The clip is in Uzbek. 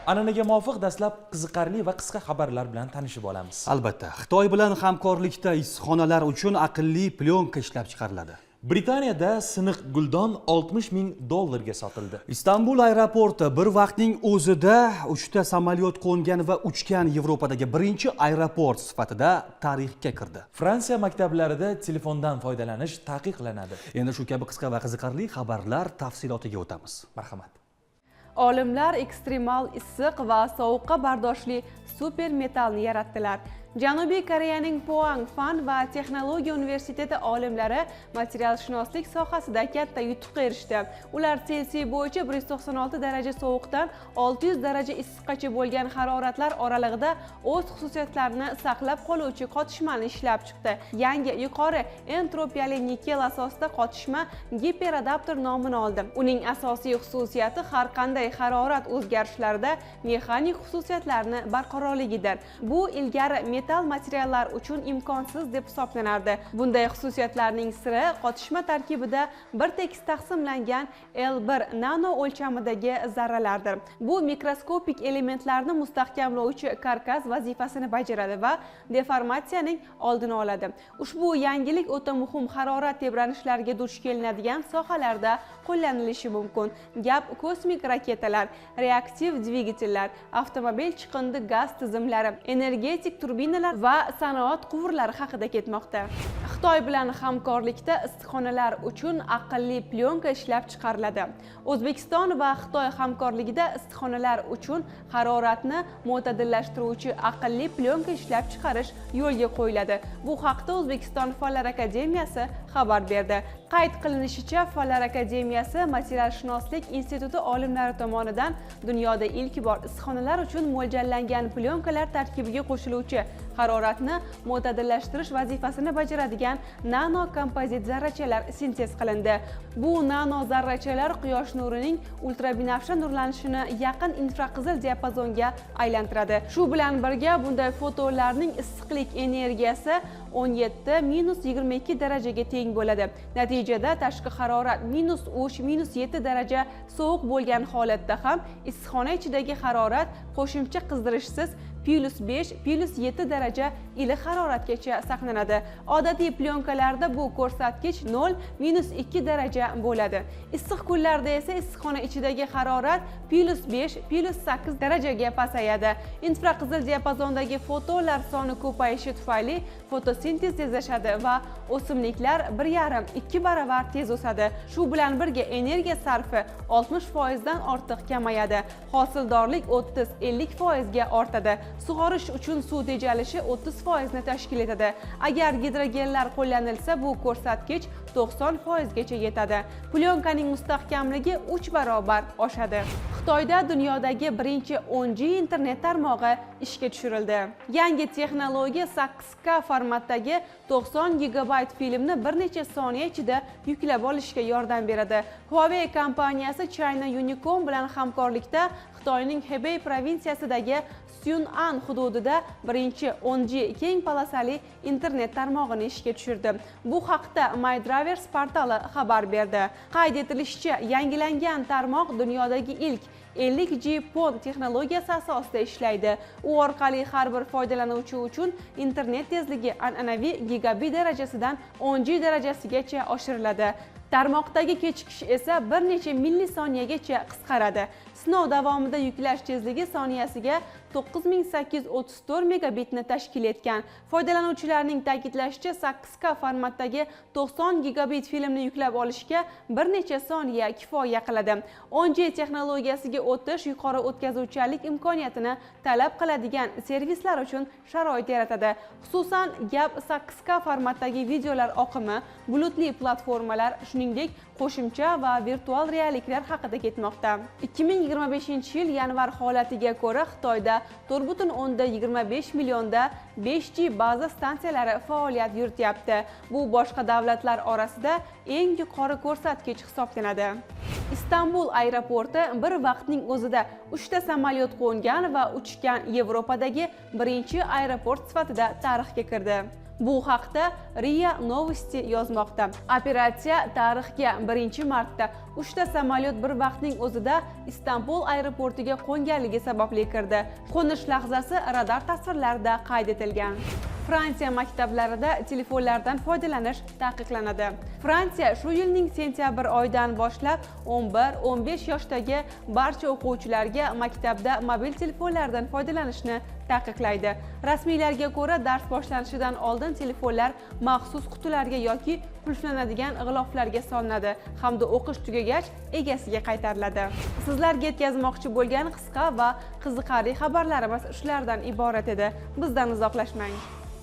An'anaga muvofiq dastlab qiziqarli va qisqa xabarlar bilan tanishib olamiz. Albatta, Xitoy bilan hamkorlikda issiqxonalar uchun aqlli plyonka ishlab chiqariladi. Britaniyada siniq guldon $60,000 ga sotildi. Istanbul aeroporti bir vaqtning o'zida 3 ta samolyot qo'ngan va uchgan Yevropadagi birinchi aeroport sifatida tarixga kirdi. Fransiya maktablarida telefondan foydalanish taqiqlanadi. Endi shu kabi qisqa va qiziqarli xabarlar tafsilotiga o'tamiz. Marhamat. Olimlar ekstremal issiq va sovuqqa bardoshli super metallni yaratdilar. Janubiy Koreyaning Pohang fan va texnologiya universiteti olimlari materialshunoslik sohasida katta yutuqqa erishdi. Ular Selsiy bo'yicha 196 daraja sovuqdan 600 daraja issiqqacha bo'lgan haroratlar oralig'ida o'z xususiyatlarini saqlab qoluvchi qotishmani ishlab chiqdi. Yangi yuqori entropiyali nikel asosida qotishma giperadaptor nomini oldi. Uning asosiy xususiyati har qanday harorat o'zgarishlarida mexanik xususiyatlarni barqarorligidir. Bu ilgari metal materiallar uchun imkonsiz deb hisoblanardi. Bunday xususiyatlarning siri qotishma tarkibida bir tekis taqsimlangan L1 nano o'lchamidagi zarralardir. Bu mikroskopik elementlarni mustahkamlovchi karkas vazifasini bajaradi va deformatsiyaning oldini oladi. Ushbu yangilik o'ta muhim harorat tebranishlariga duch kelinadigan sohalarda qo'llanilishi mumkin. Gap kosmik raketalar, reaktiv dvigatellar, avtomobil chiqindi gaz tizimlari, energetik turbinalar va sanoat quvurlari haqida ketmoqda. Xitoy bilan hamkorlikda issiqxonalar uchun aqlli plyonka ishlab chiqariladi. O'zbekiston va Xitoy hamkorligida issiqxonalar uchun haroratni mo'tadillashtiruvchi aqlli plyonka ishlab chiqarish yo'lga qo'yiladi. Bu haqda O'zbekiston Fanlar akademiyasi xabar berdi. Qayd qilinishicha, Fanlar akademiyasi Materialshunoslik instituti olimlari tomonidan dunyoda ilk bor issiqxonalar uchun mo'ljallangan plyonkalar tarkibiga qo'shiluvchi haroratni mo'tadillashtirish vazifasini bajaradigan nano kompozit zarrachalar sintez qilindi. Bu nano zarrachalar quyosh nurining ultrabinafsha nurlanishini yaqin infraqizil diapazonga aylantiradi. Shu bilan birga bunday fotonlarning issiqlik energiyasi 17-22 darajaga teng bo'ladi. Natijada tashqi harorat -3-7 daraja sovuq bo'lgan holatda ham issiqxona ichidagi harorat qo'shimcha qizdirishsiz +5-+7 daraja iliq haroratgacha saqlanadi. Odatiy plyonkalarda bu ko'rsatkich 0-2 daraja bo'ladi. Issiq kunlarda esa issiqxona ichidagi harorat +5-+8 darajaga pasayadi. Infraqizil diapazondagi fotonlar soni ko'payishi tufayli fotosintez tezlashadi va o'simliklar 1,5-2 baravar tez o'sadi. Shu bilan birga energiya sarfi 60% dan ortiq kamayadi. Hosildorlik 30-50% ga ortadi. Sug'orish uchun suv tejalishi 30% ni tashkil etadi. Agar gidrogenlar qo'llanilsa, bu ko'rsatkich 90% gacha yetadi. Plyonkaning mustahkamligi 3 barobar oshadi. Xitoyda dunyodagi birinchi 10G internet tarmog'i ishga tushirildi. Yangi texnologiya 8K formatdagi 90 GB filmni bir necha soniya ichida yuklab olishga yordam beradi. Huawei kompaniyasi China Unicom bilan hamkorlikda Xitoyning Hebei provinsiyasidagi Sunan hududida birinchi 10G keng polosali internet tarmog'ini ishga tushirdi. Bu haqda MyDrivers portali xabar berdi. Qayd etilishicha, yangilangan tarmoq dunyodagi ilk 50G PON texnologiyasi asosida ishlaydi. U orqali har bir foydalanuvchi uchun internet tezligi an'anaviy gigabit darajasidan 10G darajasigacha oshiriladi. Tarmoqdagi kechikish esa bir necha millisoniyagacha qisqaradi. Sinov davomida yuklash tezligi soniyasiga 9834 megabitni tashkil etgan. Foydalanuvchilarning ta'kidlashicha, 8K formatdagi 90 gigabit filmni yuklab olishga bir necha soniya kifoya qiladi. 10G texnologiyasiga o'tish yuqori o'tkazuvchanlik imkoniyatini talab qiladigan servislar uchun sharoit yaratadi. Xususan, gap 8K formatdagi videolar oqimi, bulutli platformalar, shuningdek qo'shimcha va virtual realliklar haqida ketmoqda. 2025-yil yanvar holatiga ko'ra Xitoyda 4,25 millionda 5G baza stansiyalari faoliyat yurityapti. Bu boshqa davlatlar orasida eng yuqori ko'rsatkich hisoblanadi. Istanbul aeroporti bir vaqtning o'zida 3 ta samolyot qo'ngan va uchgan Yevropadagi birinchi aeroport sifatida tarixga kirdi. Bu haqda RIA Novosti yozmoqda. Operatsiya tarixga 1-marta 3 ta samolyot bir vaqtning o'zida Istanbul aeroportiga qo'nganligi sababli kirdi. Qo'nish lahzasi radar tasvirlarida qayd etilgan. Fransiya maktablarida telefonlardan foydalanish taqiqlanadi. Fransiya shu yilning sentyabr oyidan boshlab 11-15 yoshdagi barcha o'quvchilarga maktabda mobil telefonlardan foydalanishni taqiqlaydi. Rasmiylarga ko'ra, dars boshlanishidan oldin telefonlar maxsus qutilarga yoki qulflanadigan g'iloflarga solinadi hamda o'qish tugagach egasiga qaytariladi. Sizlarga yetkazmoqchi bo'lgan qisqa va qiziqarli xabarlarimiz shulardan iborat edi. Bizdan uzoqlashmang.